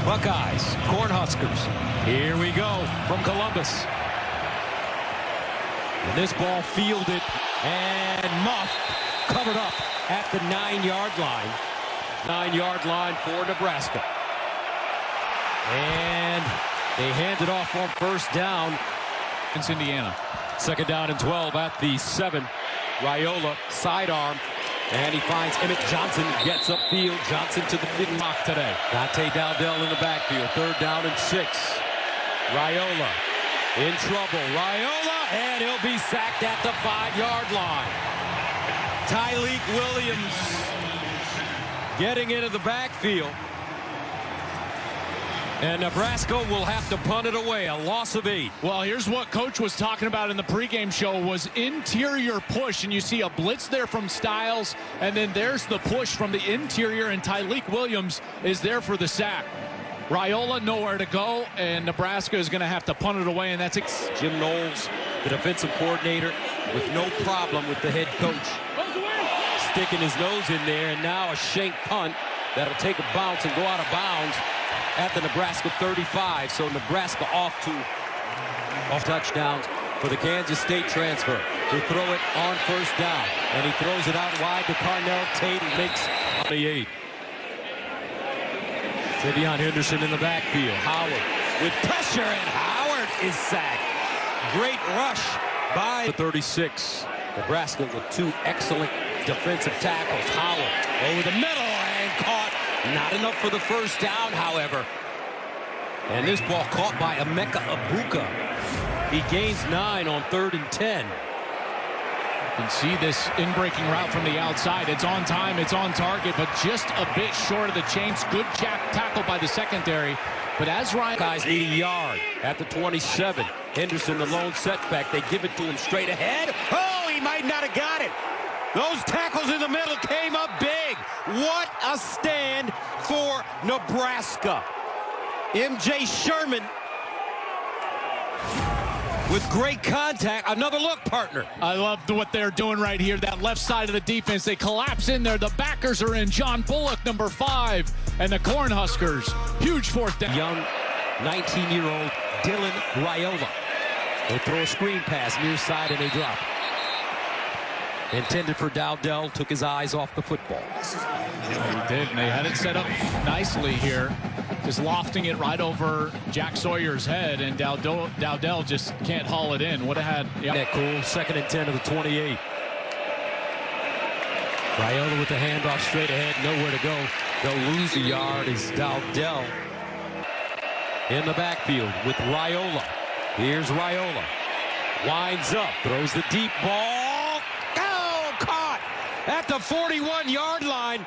Buckeyes, Cornhuskers. Here we go from Columbus. And this ball fielded and muffed, covered up at the 9-yard line. 9-yard line for Nebraska. And they hand it off on first down. It's Indiana. Second down and 12 at the 7. Raiola, sidearm. And he finds Emmett Johnson, gets upfield. Johnson to the mid-lock today. Dante Dowdell in the backfield. Third down and 6. Raiola in trouble. Raiola, and he'll be sacked at the 5-yard line. Tyleek Williams getting into the backfield. And Nebraska will have to punt it away, a loss of 8. Well, here's what Coach was talking about in the pregame show was interior push, and you see a blitz there from Styles, and then there's the push from the interior, and Tyleek Williams is there for the sack. Raiola nowhere to go, and Nebraska is going to have to punt it away, and that's it. Jim Knowles, the defensive coordinator, with no problem with the head coach sticking his nose in there, and now a shank punt that'll take a bounce and go out of bounds at the Nebraska 35. So Nebraska off touchdowns for the Kansas State transfer. To throw it on first down, and he throws it out wide to Carnell Tate and makes on the 8. Tavion Henderson in the backfield. Howard with pressure, and Howard is sacked. Great rush by the 36. Nebraska with 2 excellent defensive tackles. Howard over the middle and caught. Not enough for the first down, however. And this ball caught by Emeka Egbuka. He gains 9 on 3rd and 10. You can see this in-breaking route from the outside. It's on time, it's on target, but just a bit short of the chains. Good tackle by the secondary. But as Ryan... Guys, 80-yard at the 27. Henderson, the lone setback. They give it to him straight ahead. Oh, he might not have got it. Those tackles in the middle came up big. What a stand for Nebraska. M.J. Sherman with great contact. Another look, partner. I love what they're doing right here. That left side of the defense. They collapse in there. The backers are in. John Bullock, number 5. And the Cornhuskers. Huge fourth down. Young 19-year-old Dylan Raiola. They throw a screen pass near side and they drop. Intended for Dowdell, took his eyes off the football. Yeah, he did, and they had it set up nicely here. Just lofting it right over Jack Sawyer's head, and Dowdell just can't haul it in. Would have had... Yep. That cool. 2nd and 10 of the 28. Raiola with the handoff straight ahead, nowhere to go. They'll lose a yard as Dowdell in the backfield with Raiola. Here's Raiola. Winds up, throws the deep ball. At the 41-yard line.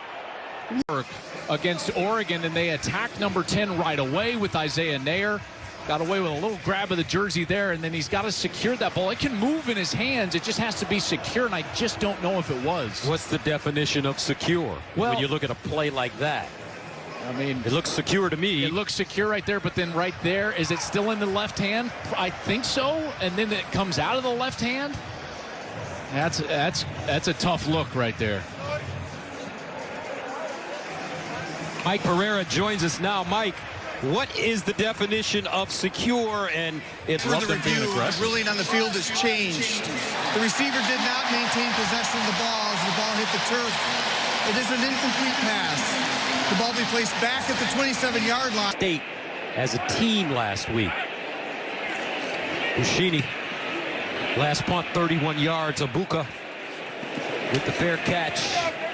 Against Oregon, and they attacked number 10 right away with Isaiah Nair. Got away with a little grab of the jersey there, and then he's got to secure that ball. It can move in his hands. It just has to be secure, and I just don't know if it was. What's the definition of secure when you look at a play like that? I mean, it looks secure to me. It looks secure right there, but then right there, is it still in the left hand? I think so, and then it comes out of the left hand. That's a tough look right there. Mike Pereira joins us now. Mike, what is the definition of secure? And it's the review, the ruling on the field has changed. The receiver did not maintain possession of the ball as the ball hit the turf. It is an incomplete pass. The ball be placed back at the 27-yard line. State as a team last week. Bushini. Last punt, 31 yards. Egbuka with the fair catch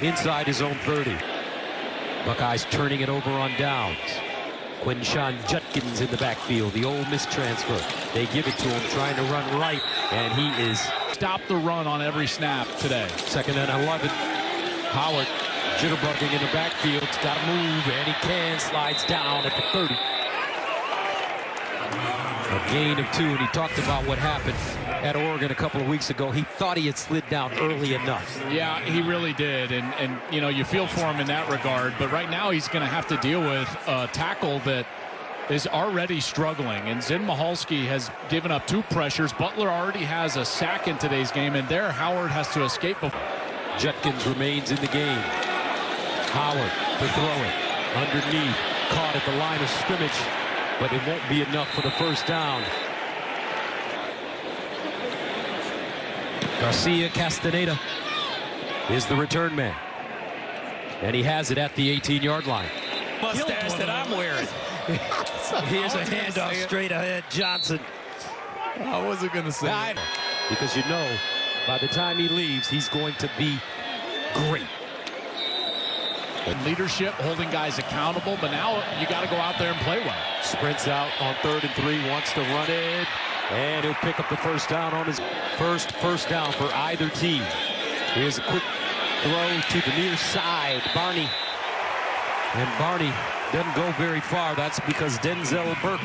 inside his own 30. Buckeyes turning it over on downs. Quinshawn Judkins in the backfield, the Ole Miss transfer. They give it to him, trying to run right, and he is... Stop the run on every snap today. 2nd and 11. Howard jitterbugging in the backfield. He's got to move, and he can. Slides down at the 30. A gain of 2, and he talked about what happened at Oregon a couple of weeks ago. He thought he had slid down early enough. Yeah, he really did, and you know, you feel for him in that regard, but right now he's going to have to deal with a tackle that is already struggling, and Zen Michalski has given up 2 pressures. Butler already has a sack in today's game, and there Howard has to escape. Judkins remains in the game. Howard to throw it underneath. caught at the line of scrimmage, but it won't be enough for the first down. Garcia Castaneda is the return man. And he has it at the 18-yard line. Mustache that I'm wearing. Here's a handoff straight ahead. Johnson. I wasn't going to say it. Because you know, by the time he leaves, he's going to be great. Leadership, holding guys accountable, but now you got to go out there and play well. Sprints out on 3rd and 3, wants to run it, and he'll pick up the first down on his first down for either team. Here's a quick throw to the near side. Barney. And Barney doesn't go very far. That's because Denzel Burke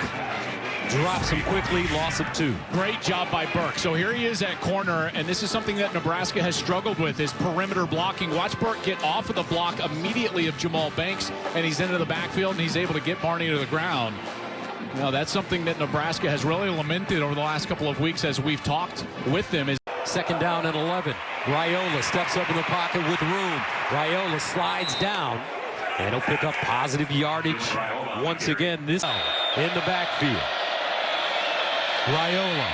drops him quickly, loss of 2. Great job by Burke. So here he is at corner, and this is something that Nebraska has struggled with, is perimeter blocking. Watch Burke get off of the block immediately of Jamal Banks, and he's into the backfield, and he's able to get Barney to the ground. Now, that's something that Nebraska has really lamented over the last couple of weeks as we've talked with them. Is 2nd down and 11. Raiola steps up in the pocket with room. Raiola slides down, and he'll pick up positive yardage once again this in the backfield. Raiola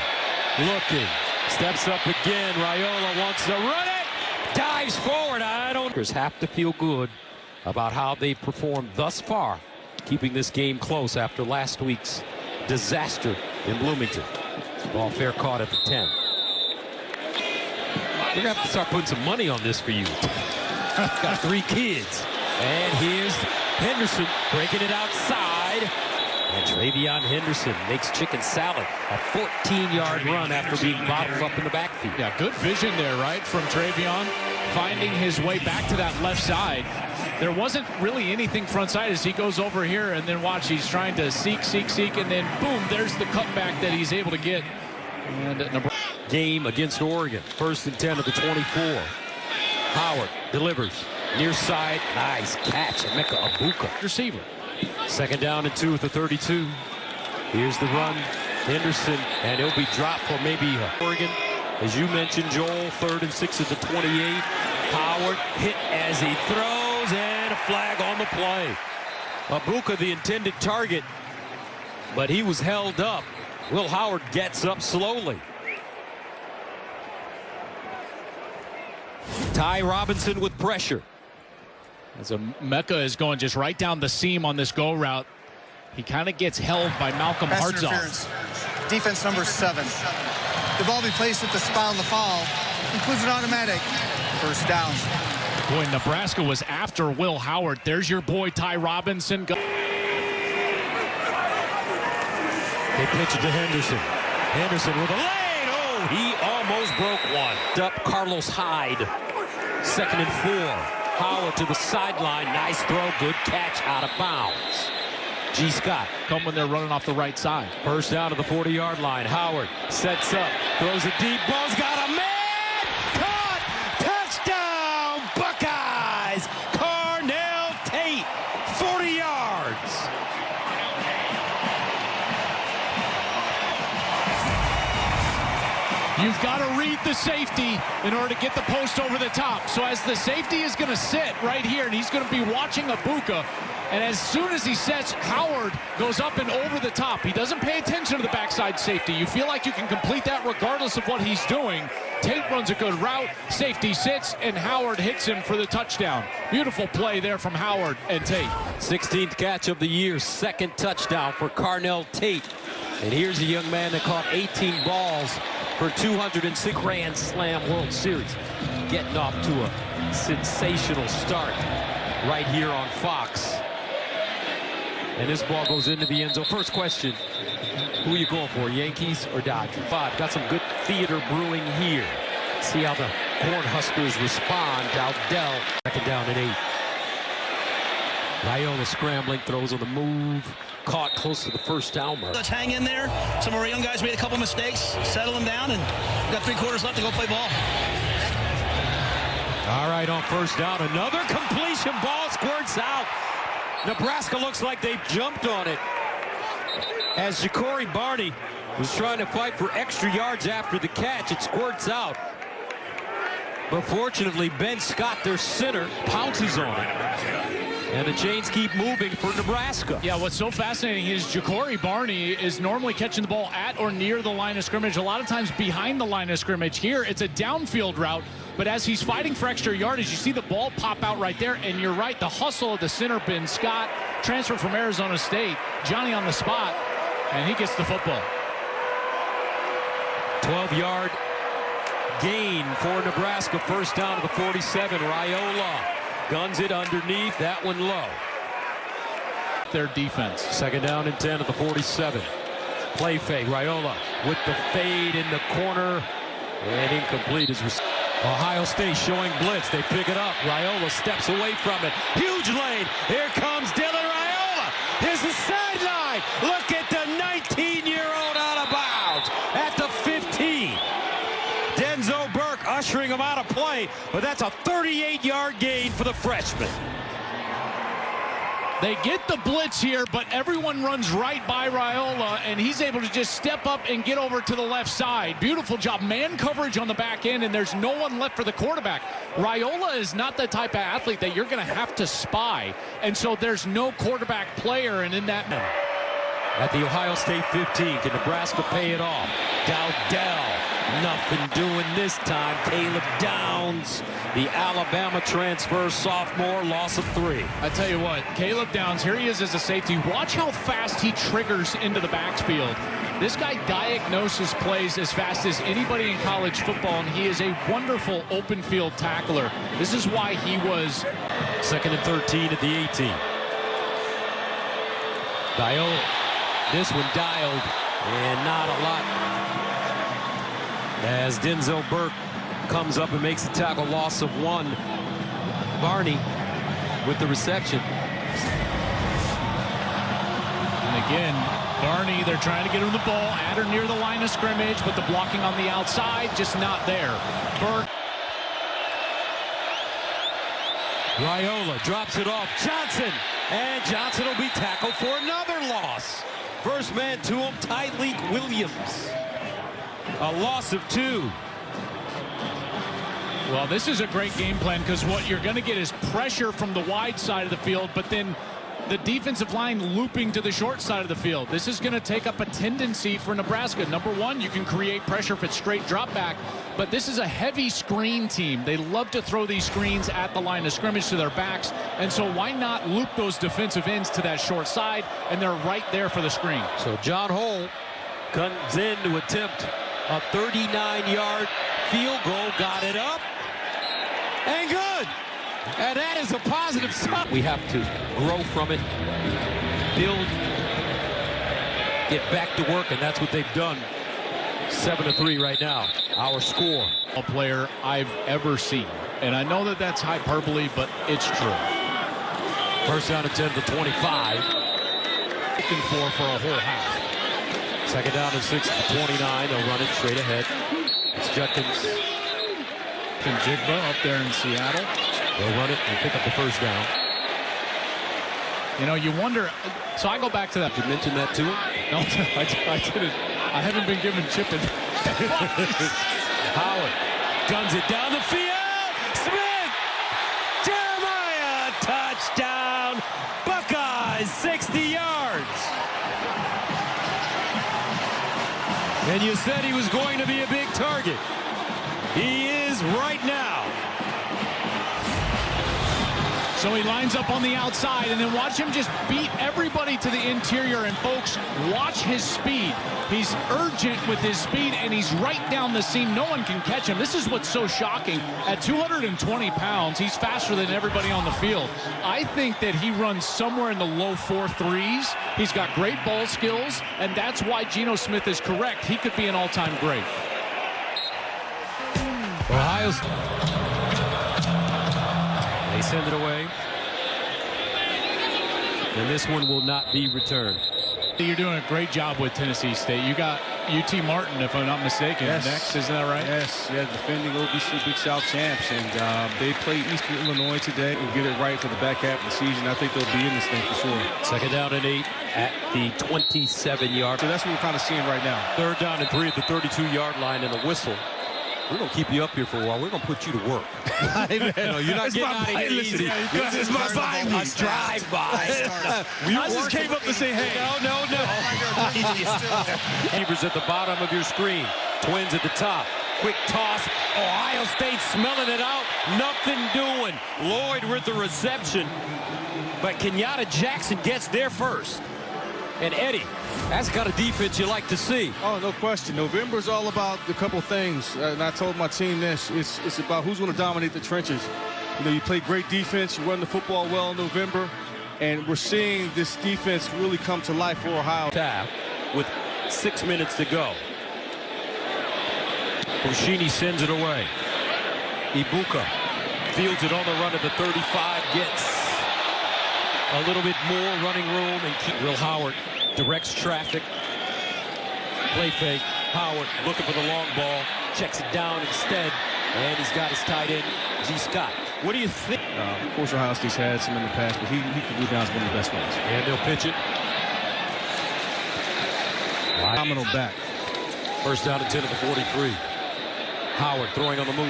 looking, steps up again. Raiola wants to run it, dives forward. Have to feel good about how they've performed thus far, keeping this game close after last week's disaster in Bloomington. Ball fair caught at the 10. We're gonna have to start putting some money on this for you. Got 3 kids. And here's Henderson breaking it outside. And Travion Henderson makes chicken salad. A 14-yard run after being bottled up in the backfield. Yeah, good vision there, right, from Travion, finding his way back to that left side. There wasn't really anything front side as he goes over here, and then watch, he's trying to seek, and then boom, there's the cutback that he's able to get. And game against Oregon. 1st and 10 of the 24. Howard delivers. Near side, nice catch. Emeka Abuka. Receiver. 2nd down and 2 at the 32. Here's the run. Henderson, and he'll be dropped for maybe Oregon. As you mentioned, Joel, 3rd and 6 at the 28. Howard hit as he throws, and a flag on the play. Abuka, the intended target, but he was held up. Will Howard gets up slowly. Ty Robinson with pressure. As Mecca is going just right down the seam on this go route. He kind of gets held by Malcolm Hartzell. Defense number 7. The ball be placed at the spot on the foul. Includes an automatic first down. Boy, Nebraska was after Will Howard. There's your boy Ty Robinson. They pitch it to Henderson. Henderson with a lane. Oh, he almost broke one. Up Carlos Hyde. 2nd and 4. Howard to the sideline. Nice throw. Good catch out of bounds. G. Scott. Come when they're running off the right side. First down to the 40-yard line. Howard sets up. Throws a deep. Ball's got a man. Caught. Touchdown. Buckeyes. Cornell Tate. 40 yards. You've got to read the safety in order to get the post over the top. So as the safety is going to sit right here, and he's going to be watching Abuka, and as soon as he sets, Howard goes up and over the top. He doesn't pay attention to the backside safety. You feel like you can complete that regardless of what he's doing. Tate runs a good route, safety sits, and Howard hits him for the touchdown. Beautiful play there from Howard and Tate. 16th catch of the year, 2nd touchdown for Cornell Tate. And here's a young man that caught 18 balls for 206 Grand Slam World Series. Getting off to a sensational start right here on Fox. And this ball goes into the end zone. First question, who are you going for, Yankees or Dodgers? 5, got some good theater brewing here. See how the Cornhuskers respond. Dowdell, 2nd down and 8. Raiola scrambling, throws on the move. Caught close to the first down mark. Let's hang in there. Some of our young guys made a couple mistakes, settle them down, and we've got 3 quarters left to go play ball. All right, on first down, another completion. Ball squirts out. Nebraska looks like they've jumped on it as Ja'Cory Barney was trying to fight for extra yards after the catch. It squirts out. But fortunately, Ben Scott, their center, pounces on it. And the chains keep moving for Nebraska. Yeah, what's so fascinating is Ja'Cory Barney is normally catching the ball at or near the line of scrimmage, a lot of times behind the line of scrimmage. Here, it's a downfield route, but as he's fighting for extra yardage, you see the ball pop out right there, and you're right, the hustle of the center bin, Scott, transfer from Arizona State, Johnny on the spot, and he gets the football. 12-yard gain for Nebraska, first down to the 47. Raiola guns it underneath, that one low. Their defense. Second down and 10 at the 47. Play fake, Raiola with the fade in the corner, and incomplete is Ohio State showing blitz. They pick it up. Raiola steps away from it. Huge lane. Here comes Dylan Raiola. Here's the sideline. Look at the 19-year-old out of bounds at the 15. Denzel Burke ushering him out of play, but that's a 38-yard gain for the freshman. They get the blitz here, but everyone runs right by Raiola, and he's able to just step up and get over to the left side. Beautiful job. Man coverage on the back end, and there's no one left for the quarterback. Raiola is not the type of athlete that you're going to have to spy, and so there's no quarterback player, and in that... At the Ohio State 15, can Nebraska pay it off? Dowdell, nothing doing this time. Caleb Downs, the Alabama transfer sophomore, loss of 3. I tell you what, Caleb Downs, here he is as a safety. Watch how fast he triggers into the backfield. This guy diagnoses plays as fast as anybody in college football, and he is a wonderful open field tackler. This is why he was... Second and 13 at the 18. Raiola. This one dialed, and not a lot. As Denzel Burke comes up and makes the tackle, loss of 1. Barney with the reception. And again, Barney, they're trying to get him the ball at or near the line of scrimmage, but the blocking on the outside just not there. Burke. Raiola drops it off. Johnson, and Johnson will be tackled for another loss. First man to him, Tyleik Williams. A loss of 2. Well, this is a great game plan because what you're going to get is pressure from the wide side of the field, but then the defensive line looping to the short side of the field. This is going to take up a tendency for Nebraska. Number one, you can create pressure if it's straight drop back, but this is a heavy screen team. They love to throw these screens at the line of scrimmage to their backs, and so why not loop those defensive ends to that short side, and they're right there for the screen. So John Hole comes in to attempt a 39-yard field goal, got it up, and good. And that is a positive sign. We have to grow from it, build, get back to work, and that's what they've done. 7-3 right now, our score. A player I've ever seen. And I know that that's hyperbole, but it's true. First down and 10 to 25. Looking for a whole half. Second down and 6 to 29. They'll run it straight ahead. It's Judkins. And Jigba up there in Seattle. They'll run it and pick up the first down. You know, you wonder. So I go back to that. Did you mention that to him? No, I didn't. I haven't been given chipping. Howard guns it down the field. Smith! Jeremiah! Touchdown! Buckeyes, 60 yards. And you said he was going to be a big target. He is right now. So he lines up on the outside, and then watch him just beat everybody to the interior. And folks, watch his speed. He's urgent with his speed, and he's right down the seam. No one can catch him. This is what's so shocking. At 220 pounds, he's faster than everybody on the field. I think that he runs somewhere in the low 4.3s. He's got great ball skills, and that's why Geno Smith is correct. He could be an all-time great. Ohio State. They send it away. And this one will not be returned. You're doing a great job with Tennessee State. You got UT Martin, if I'm not mistaken, next. Isn't that right? Yes, yeah, defending OVC Big South champs. And they play Eastern Illinois today. We'll get it right for the back half of the season. I think they'll be in this thing for sure. Second down and 8 at the 27-yard. So that's what we're kind of seeing right now. Third down and 3 at the 32-yard line and a whistle. we're going to keep you up here for a while. We're going to put you to work. You're not getting out of here easy. It's my drive-by. I just came up to say, hey. No. Receivers at the bottom of your screen. Twins at the top. Quick toss. Ohio State smelling it out. Nothing doing. Lloyd with the reception. But Kenyatta Jackson gets there first. And Eddie, that's the kind of defense you like to see. Oh, no question. November is all about a couple things. And I told my team this. It's about who's going to dominate the trenches. You play great defense. You run the football well in November. And we're seeing this defense really come to life for Ohio. With 6 minutes to go. Bushini sends it away. Ibuka fields it on the run at the 35. Gets a little bit more running room. And Will Howard directs traffic. Play fake. Howard looking for the long ball. Checks it down instead. And he's got his tight end, G. Scott. What do you think? Of course, Ohio State's had some in the past, but he can go down as one of the best ones. And they'll pitch it. Phenomenal back. First down and 10 at the 43. Howard throwing on the move.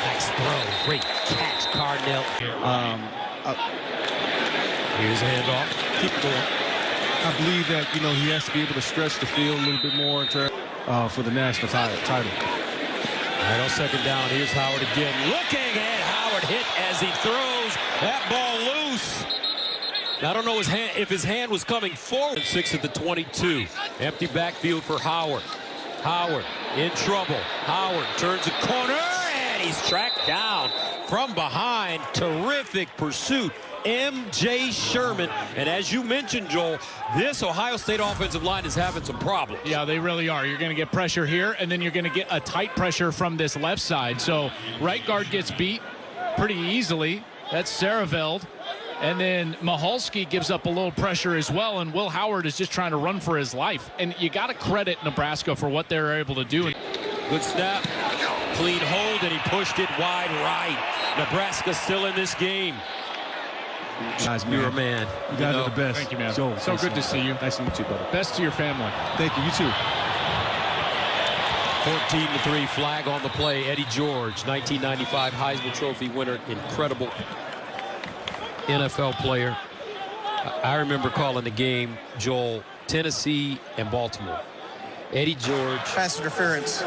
Nice throw. Great catch, Cardinal. Here's a handoff. Keep it going. I believe that, he has to be able to stretch the field a little bit more for the national title. All right, on second down, here's Howard again. Looking, and Howard hit as he throws that ball loose. Now, I don't know if his hand was coming forward. 6 at the 22. Empty backfield for Howard. Howard in trouble. Howard turns a corner, and he's tracked down from behind. Terrific pursuit. M.J. Sherman. And as you mentioned, Joel, this Ohio State offensive line is having some problems. Yeah, they really are. You're going to get pressure here, and then you're going to get a tight pressure from this left side. So right guard gets beat pretty easily. That's Saraveld. And then Mahalski gives up a little pressure as well, and Will Howard is just trying to run for his life. And you got to credit Nebraska for what they're able to do. Good snap. Clean hold, and he pushed it wide right. Nebraska still in this game. Guys, You're a man. You guys are the best. Thank you, man. Joel, so good to see you. Nice to meet you, brother. Best to your family. Thank you. You too. 14-3 flag on the play. Eddie George, 1995 Heisman Trophy winner, incredible NFL player. I remember calling the game, Joel, Tennessee and Baltimore. Eddie George. Pass interference.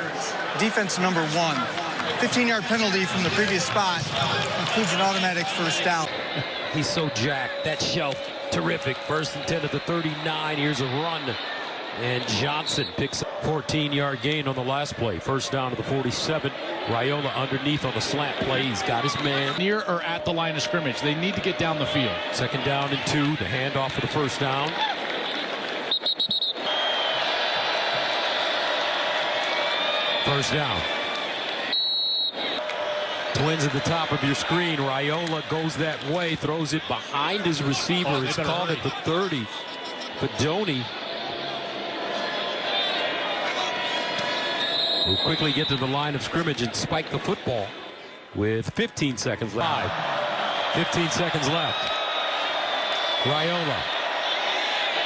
Defense number 1. 15-yard penalty from the previous spot. Includes an automatic first down. He's so jacked. That shelf, terrific. First and 10 at the 39. Here's a run. And Johnson picks up 14-yard gain on the last play. First down to the 47. Raiola underneath on the slant play. He's got his man. Near or at the line of scrimmage. They need to get down the field. Second down and 2. The handoff for the first down. First down. Twins at the top of your screen. Raiola goes that way, throws it behind his receiver. It's called at the 30. Fedoni will quickly get to the line of scrimmage and spike the football with 15 seconds left. 15 seconds left. Raiola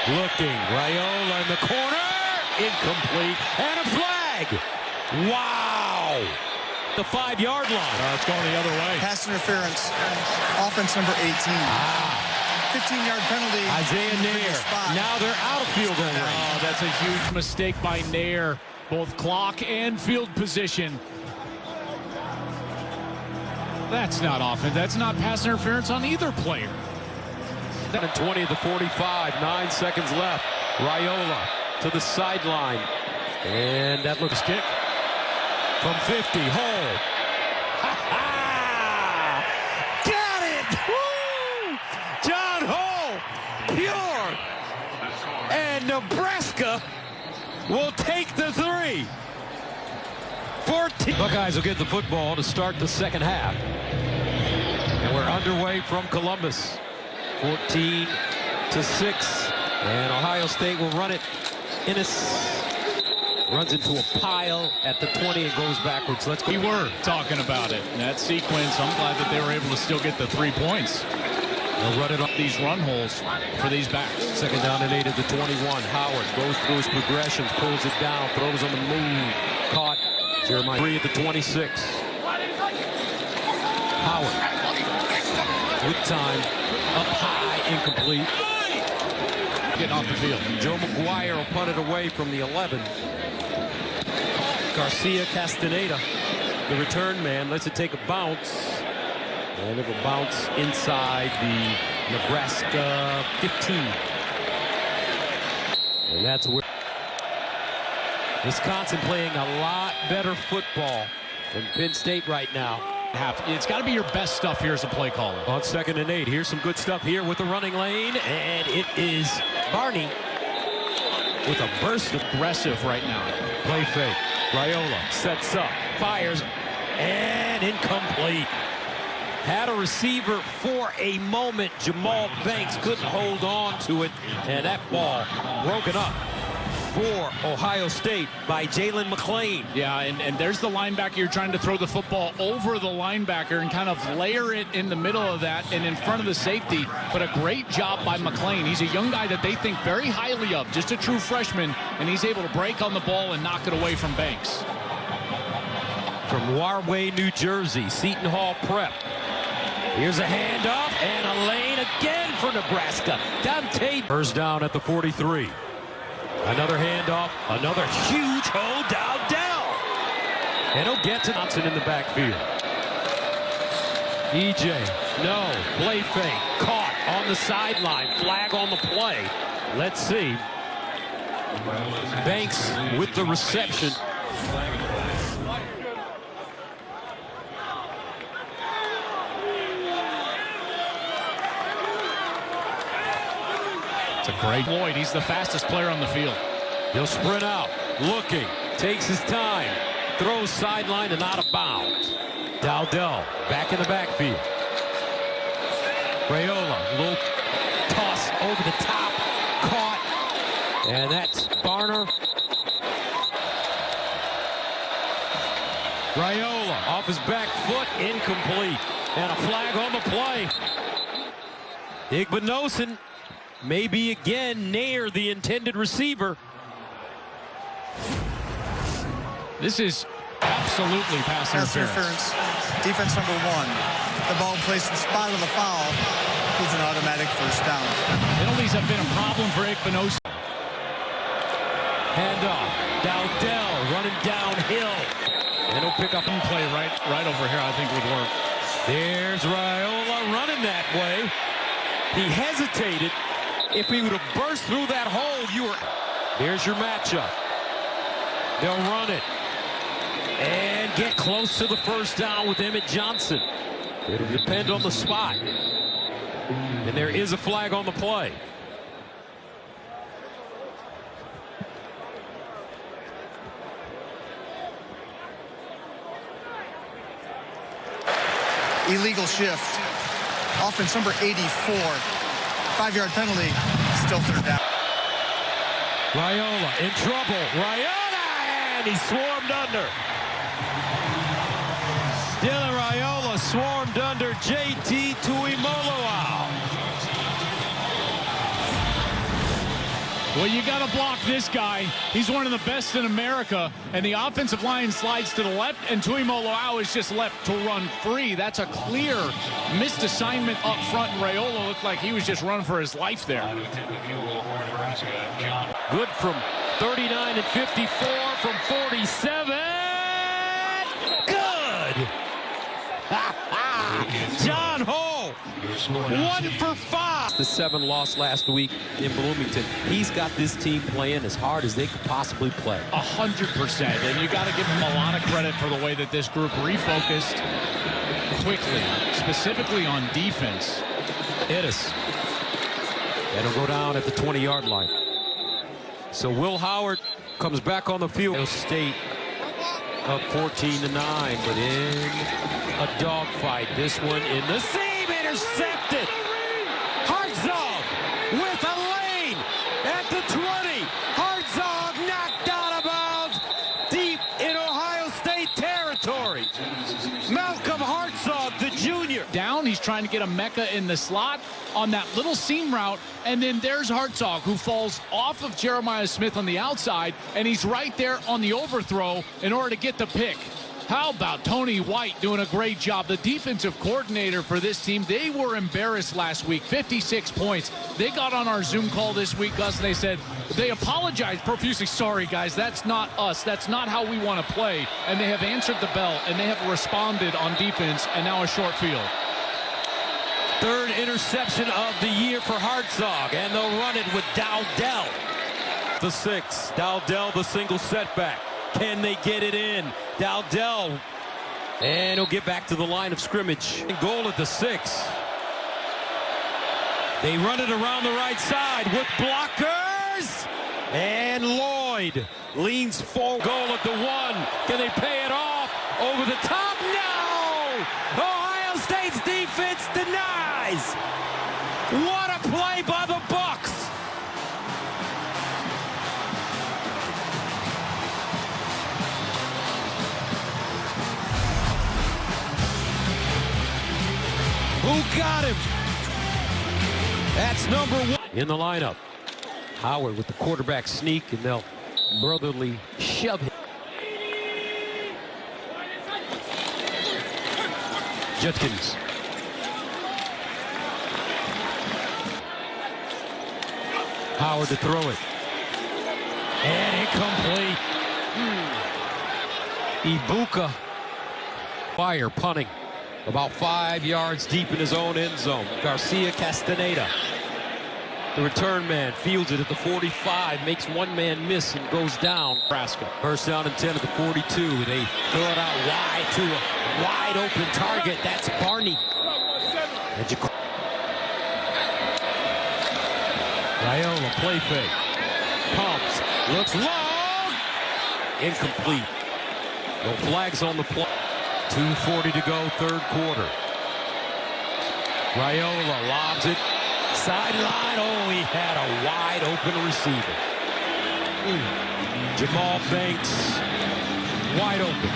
looking. Raiola in the corner. Incomplete. And a flag. Wow. The 5-yard line. It's going the other way. Pass interference. Offense number 18. 15-yard penalty. Isaiah Nair. Now they're out of field goal range. Oh, that's a huge mistake by Nair. Both clock and field position. That's not offense. That's not pass interference on either player. 20 at the 45. 9 seconds left. Raiola to the sideline. And that looks kick. From 50, Hole. Got it! Woo! John Hole, pure. And Nebraska will take the 3. 14. Buckeyes will get the football to start the second half. And we're underway from Columbus. 14-6. And Ohio State will run it. Ennis runs into a pile at the 20 and goes backwards. Let's go. We were talking about it. In that sequence, I'm glad that they were able to still get the 3 points. They'll run it up these run holes for these backs. Second down and 8 at the 21. Howard goes through his progressions, pulls it down, throws on the move. Caught Jeremiah 3 at the 26. Howard with time, up high, incomplete. Getting off the field. Joe McGuire will punt it away from the 11. Garcia Castaneda, the return man, lets it take a bounce. And it will bounce inside the Nebraska 15. And that's where Wisconsin playing a lot better football than Penn State right now. It's got to be your best stuff here as a play caller. On 2nd and 8, here's some good stuff here with the running lane, and it is Barney with a burst of Aggressive right now. play fake. Raiola sets up, fires, and incomplete. Had a receiver for a moment. Jamal Banks couldn't hold on to it, and that ball broken up for Ohio State by Jalen McLean. Yeah, and there's the linebacker. You're trying to throw the football over the linebacker and kind of layer it in the middle of that and in front of the safety. But a great job by McLean. He's a young guy that they think very highly of, just a true freshman, and he's able to break on the ball and knock it away from Banks. From Warway, New Jersey, Seton Hall Prep. Here's a handoff and a lane again for Nebraska. Dante. First down at the 43. Another handoff, another huge hold down. And he'll get to Johnson in the backfield. EJ, no, play fake, caught on the sideline, flag on the play. Let's see. Banks with the reception. It's a great Lloyd. He's the fastest player on the field. He'll sprint out, looking, takes his time, throws sideline and out of bounds. Dowdell back in the backfield. Raiola, little toss over the top, caught, and that's Barner. Raiola off his back foot, incomplete, and a flag on the play. Igbinosun maybe again near the intended receiver. This is absolutely pass interference. Defense number 1. The ball placed in the spot of the foul is an automatic first down. Penalties have been a problem for Igbinosun. Handoff. Dowdell running downhill. And he'll pick up and play right over here, I think would work. There's Raiola running that way. He hesitated. If he would have burst through that hole, There's your matchup. They'll run it. And get close to the first down with Emmett Johnson. It'll depend on the spot. And there is a flag on the play. Illegal shift. Offense number 84. 5-yard penalty. Still third down. Raiola in trouble. Raiola! And he swarmed under. Dylan Raiola swarmed under JT Tuimoloau. Well, you got to block this guy. He's one of the best in America, and the offensive line slides to the left, and Tuimoloau is just left to run free. That's a clear missed assignment up front, and Raiola looked like he was just running for his life there. Good from 39 and 54 from 47. Good. John Ho, 1 for 5. The 7 loss last week in Bloomington. He's got this team playing as hard as they could possibly play. 100%. And you got to give him a lot of credit for the way that this group refocused quickly, specifically on defense. Ennis. And he'll go down at the 20-yard line. So Will Howard comes back on the field. Ohio State up 14-9, but in a dogfight. This one in the seam, intercepted. Hartzog with a lane at the 20. Hartzog knocked out of bounds deep in Ohio State territory. Malcolm Hartzog, the junior. Down, he's trying to get a Mecca in the slot on that little seam route. And then there's Hartzog, who falls off of Jeremiah Smith on the outside, and he's right there on the overthrow in order to get the pick. How about Tony White doing a great job? The defensive coordinator for this team, they were embarrassed last week, 56 points. They got on our Zoom call this week, Gus, and they said, they apologized profusely. Sorry, guys, that's not us. That's not how we want to play. And they have answered the bell, and they have responded on defense, and now a short field. Third interception of the year for Hartzog, and they'll run it with Dowdell. The 6, Dowdell, the single setback. Can they get it in? Dowdell, and he'll get back to the line of scrimmage. Goal at the 6. They run it around the right side with blockers, and Lloyd leans forward. Goal at the 1. Can they pay it off? Over the top? No! Ohio State's defense denies. What a play by the Bucks! Who got him? That's number 1 in the lineup. Howard with the quarterback sneak, and they'll brotherly shove him. Judkins. Howard to throw it. And incomplete. Ibuka. Fire punting. About 5 yards deep in his own end zone. Garcia Castaneda. The return man fields it at the 45, makes one man miss and goes down. Nebraska. First down and 10 at the 42. They throw it out wide to a wide open target. That's Barney. Raiola, play fake. Pumps. Looks long. Incomplete. No flags on the play. 2:40 to go, third quarter. Raiola lobs it. Sideline. Oh, he had a wide open receiver. Jamal Banks. Wide open.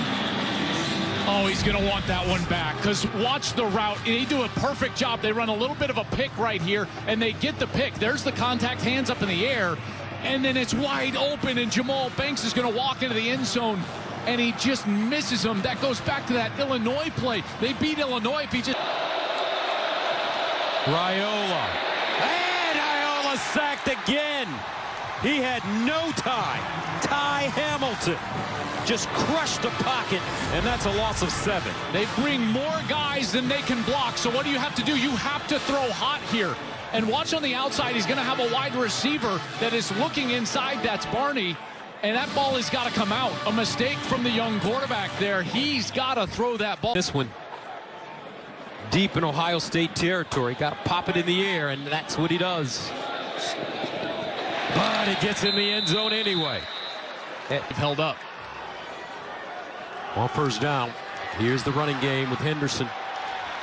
Oh, he's going to want that one back, because watch the route. They do a perfect job. They run a little bit of a pick right here, and they get the pick. There's the contact, hands up in the air, and then it's wide open, and Jamal Banks is going to walk into the end zone, and he just misses him. That goes back to that Illinois play. They beat Illinois if he just... Raiola. And Raiola sacked again. He had no time. Ty Hamilton just crushed the pocket, and that's a loss of 7. They bring more guys than they can block, so what do you have to do? You have to throw hot here. And watch on the outside, he's going to have a wide receiver that is looking inside. That's Barney. And that ball has got to come out. A mistake from the young quarterback there. He's got to throw that ball. This one deep in Ohio State territory. Got to pop it in the air, and that's what he does. But it gets in the end zone anyway. They've held up. On first down, here's the running game with Henderson.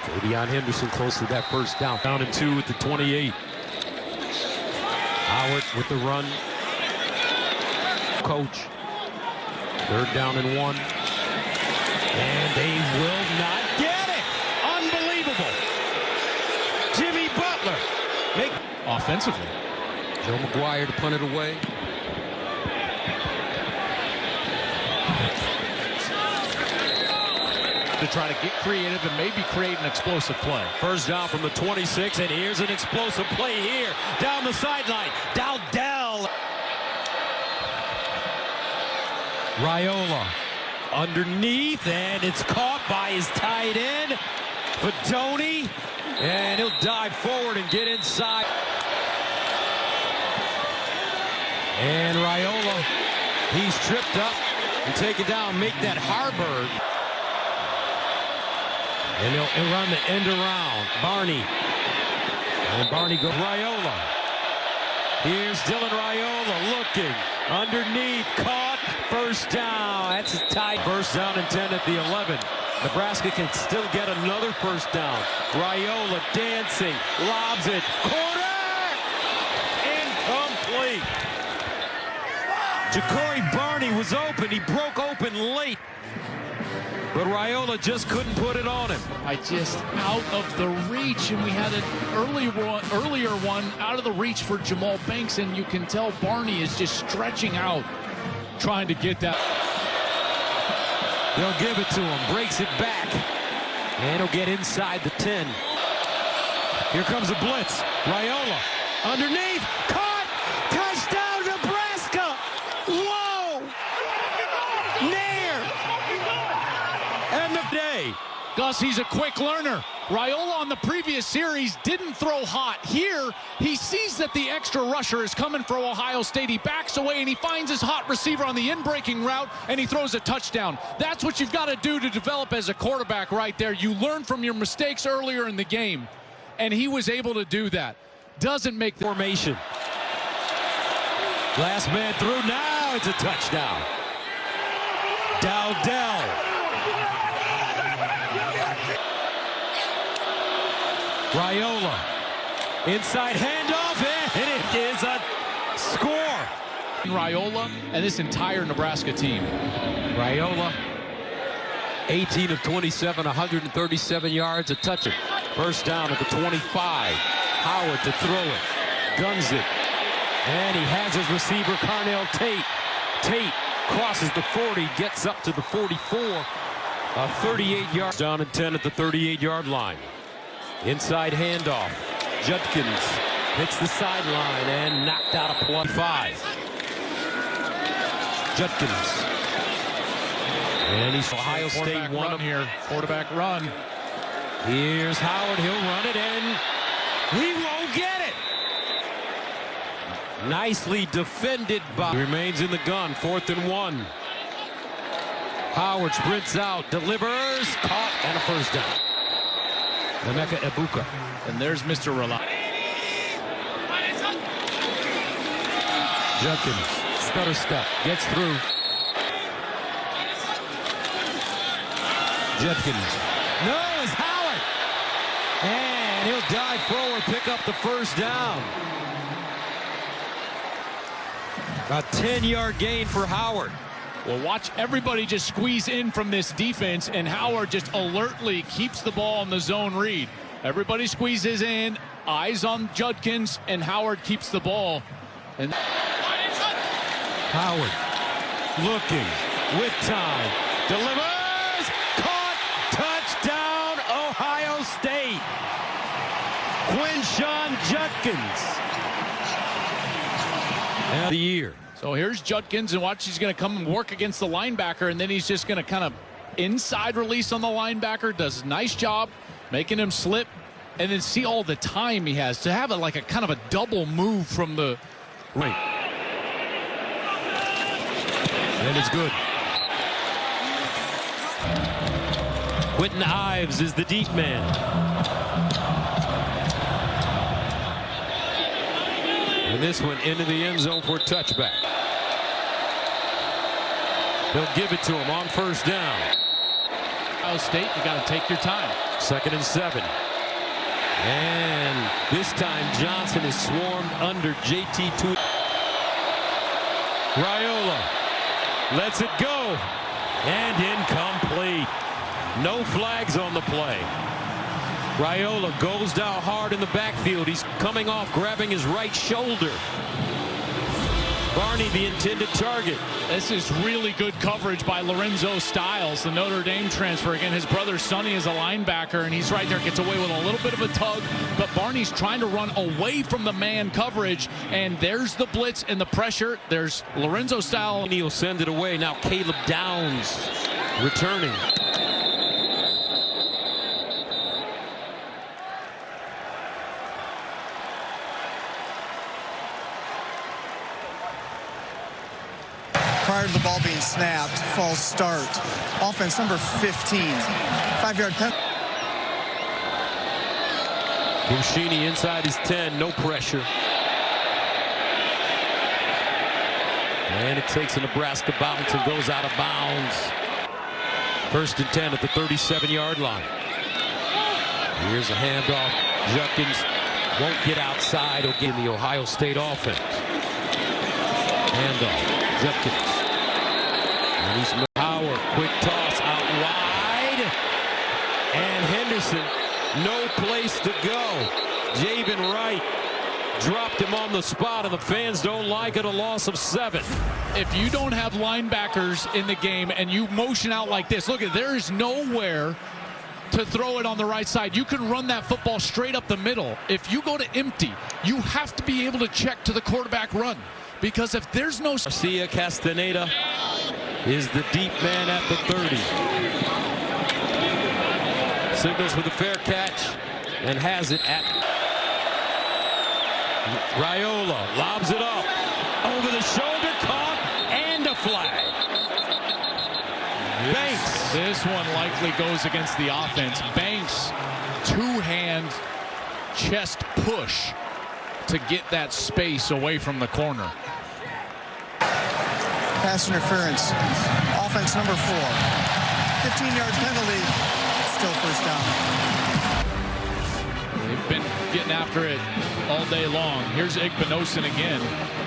Davion Henderson close to that first down. Down and 2 at the 28. Howard with the run. Coach. Third down and 1. And they will not get it. Unbelievable. Jimmy Butler. Offensively. Joe McGuire to punt it away. To try to get creative and maybe create an explosive play. First down from the 26, and here's an explosive play here. Down the sideline. Dowdell. Raiola underneath, and it's caught by his tight end, Fedoni, and he'll dive forward and get inside. And Raiola, he's tripped up and taken down. Make that Harburg. And he'll run the end around. Barney. And Barney goes. Raiola. Here's Dylan Raiola looking. Underneath. Caught. First down. That's a tight. First down and 10 at the 11. Nebraska can still get another first down. Raiola dancing. Lobs it. Corner! Incomplete. Ja'Cory Barney was open. He broke open late. but Raiola just couldn't put it on him. Just out of the reach, and we had an earlier one out of the reach for Jamal Banks, and you can tell Barney is just stretching out, trying to get that. They'll give it to him, breaks it back, and he'll get inside the 10. Here comes the blitz. Raiola underneath, caught, touchdown Nebraska! Whoa! Nair! And the day. Gus, he's a quick learner. Raiola on the previous series didn't throw hot. Here, he sees that the extra rusher is coming for Ohio State. He backs away and he finds his hot receiver on the in-breaking route, and he throws a touchdown. That's what you've got to do to develop as a quarterback right there. You learn from your mistakes earlier in the game, and he was able to do that. Doesn't make the formation. Last man through, now it's a touchdown. Dowdell. Raiola, inside handoff, and it is a score. Raiola and this entire Nebraska team. Raiola, 18 of 27, 137 yards, a touchdown. First down at the 25. Howard to throw it, guns it, and he has his receiver, Carnell Tate. Tate crosses the 40, gets up to the 44. A 38-yard down and 10 at the 38-yard line. Inside handoff. Judkins hits the sideline and knocked out a play. 5. Judkins. And he's Ohio State won him here. Quarterback run. Here's Howard. He'll run it and he won't get it. Nicely defended by. He remains in the gun. 4th and 1. Howard sprints out, delivers, caught, and a first down. Emeka Ebuka. And there's Mr. Reliable. Judkins, stutter step, gets through. Judkins. No, it's Howard. And he'll dive forward, pick up the first down. A 10-yard gain for Howard. Well, watch everybody just squeeze in from this defense, and Howard just alertly keeps the ball in the zone read. Everybody squeezes in, eyes on Judkins, and Howard keeps the ball. And Howard looking with time, delivers, caught, touchdown, Ohio State. Quinshon Judkins. And the year. So here's Judkins, and watch, he's going to come and work against the linebacker, and then he's just going to kind of inside release on the linebacker. Does a nice job making him slip, and then see all the time he has to have like a kind of a double move from the right. And it's good. Quentin Ives is the deep man. And this one into the end zone for a touchback. They'll give it to him on first down. Ohio State, you got to take your time. 2nd and 7. And this time Johnson is swarmed under JT2. Raiola lets it go. And incomplete. No flags on the play. Raiola goes down hard in the backfield. He's coming off, grabbing his right shoulder. Barney, the intended target. This is really good coverage by Lorenzo Styles, the Notre Dame transfer. Again, his brother Sonny is a linebacker, and he's right there, gets away with a little bit of a tug, but Barney's trying to run away from the man coverage, and there's the blitz and the pressure. There's Lorenzo Styles. He'll send it away. Now Caleb Downs returning. Prior to the ball being snapped, false start. Offense number 15. 5-yard penalty. Bushini inside his 10, no pressure. And it takes a Nebraska bounce and goes out of bounds. 1st and 10 at the 37-yard line. Here's a handoff. Judkins won't get outside. He'll get in the Ohio State offense. Handoff. Judkins. And he's Howard. Quick toss out wide. No place to go. Javen Wright dropped him on the spot, and the fans don't like it. A loss of 7. If you don't have linebackers in the game and you motion out like this, look, there is nowhere to throw it on the right side. You can run that football straight up the middle. If you go to empty, you have to be able to check to the quarterback run, because if there's no... Garcia Castaneda is the deep man at the 30. Signals with a fair catch and has it at... Raiola lobs it up. Over the shoulder, caught, and a flag. Banks. This one likely goes against the offense. Banks, two-hand chest push to get that space away from the corner. Pass interference. Offense number 4. 15-yard penalty. Still first down. They've been getting after it all day long. Here's Igbinosun again.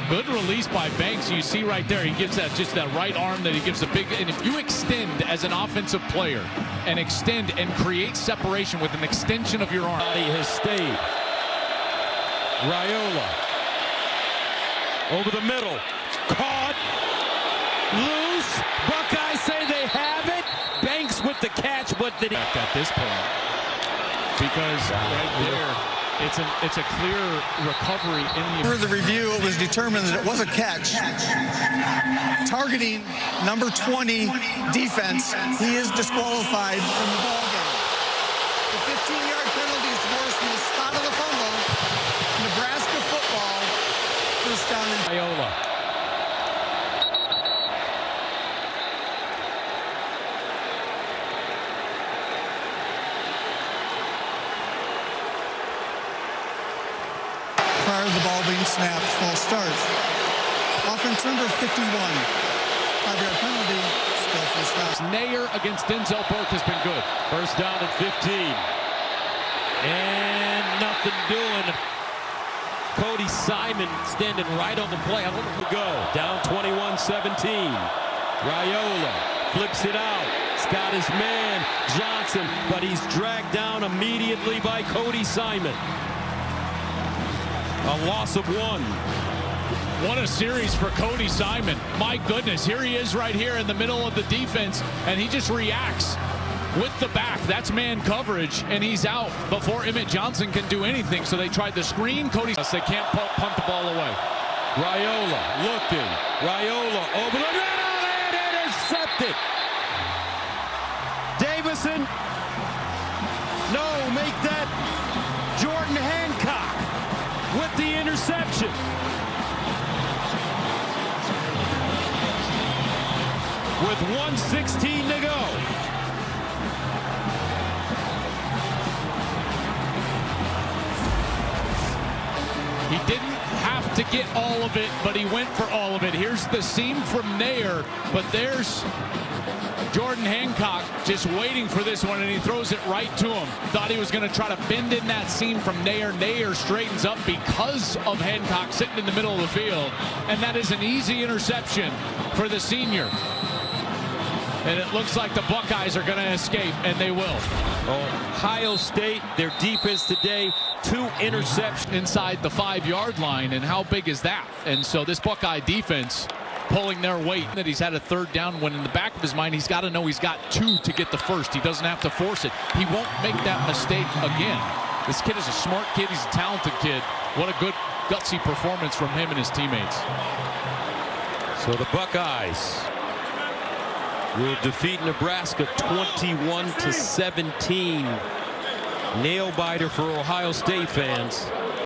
Good release by Banks. You see right there, he gives that just that right arm that he gives a big, and if you extend as an offensive player and extend and create separation with an extension of your arm. Body has stayed. Raiola over the middle. Caught. Loose. Buckeyes say they have it. Banks with the catch, but did he... At this point, because right there, it's a clear recovery in the... Through the review, it was determined that it was a catch. Targeting number 20 defense, he is disqualified from the ball game. The 15-yard penalty is worse than the spot of the fumble. Nebraska football, first down in... Raiola. Prior to the ball being snapped, false start. Offense number 51. 5-yard penalty, still first down. Nair against Denzel Burke has been good. First down at 15. And nothing doing. Cody Simon standing right on the play. I don't know who to go. Down 21-17. Raiola flips it out. He's got his man, Johnson, but he's dragged down immediately by Cody Simon. A loss of 1. What a series for Cody Simon. My goodness, here he is right here in the middle of the defense, and he just reacts with the back. That's man coverage, and he's out before Emmett Johnson can do anything. So they tried the screen. Cody, they can't punt the ball away. Raiola looking. Raiola over the ground and intercepted. Davison. No, make that Jordan Hancock with the interception. With 1:16 to go. He didn't have to get all of it, but he went for all of it. Here's the seam from Nair, but there's Jordan Hancock just waiting for this one, and he throws it right to him. Thought he was going to try to bend in that seam from Nair. Nair straightens up because of Hancock sitting in the middle of the field, and that is an easy interception for the senior. And it looks like the Buckeyes are going to escape, and they will. Ohio State, their defense today, 2 interceptions inside the 5-yard line, and how big is that? And so this Buckeye defense pulling their weight, that he's had a 3rd down, when in the back of his mind he's got to know he's got 2 to get the first. He doesn't have to force it. He won't make that mistake again. This kid is a smart kid. He's a talented kid. What a good gutsy performance from him and his teammates. So the Buckeyes will defeat Nebraska 21-17. Nail biter for Ohio State fans.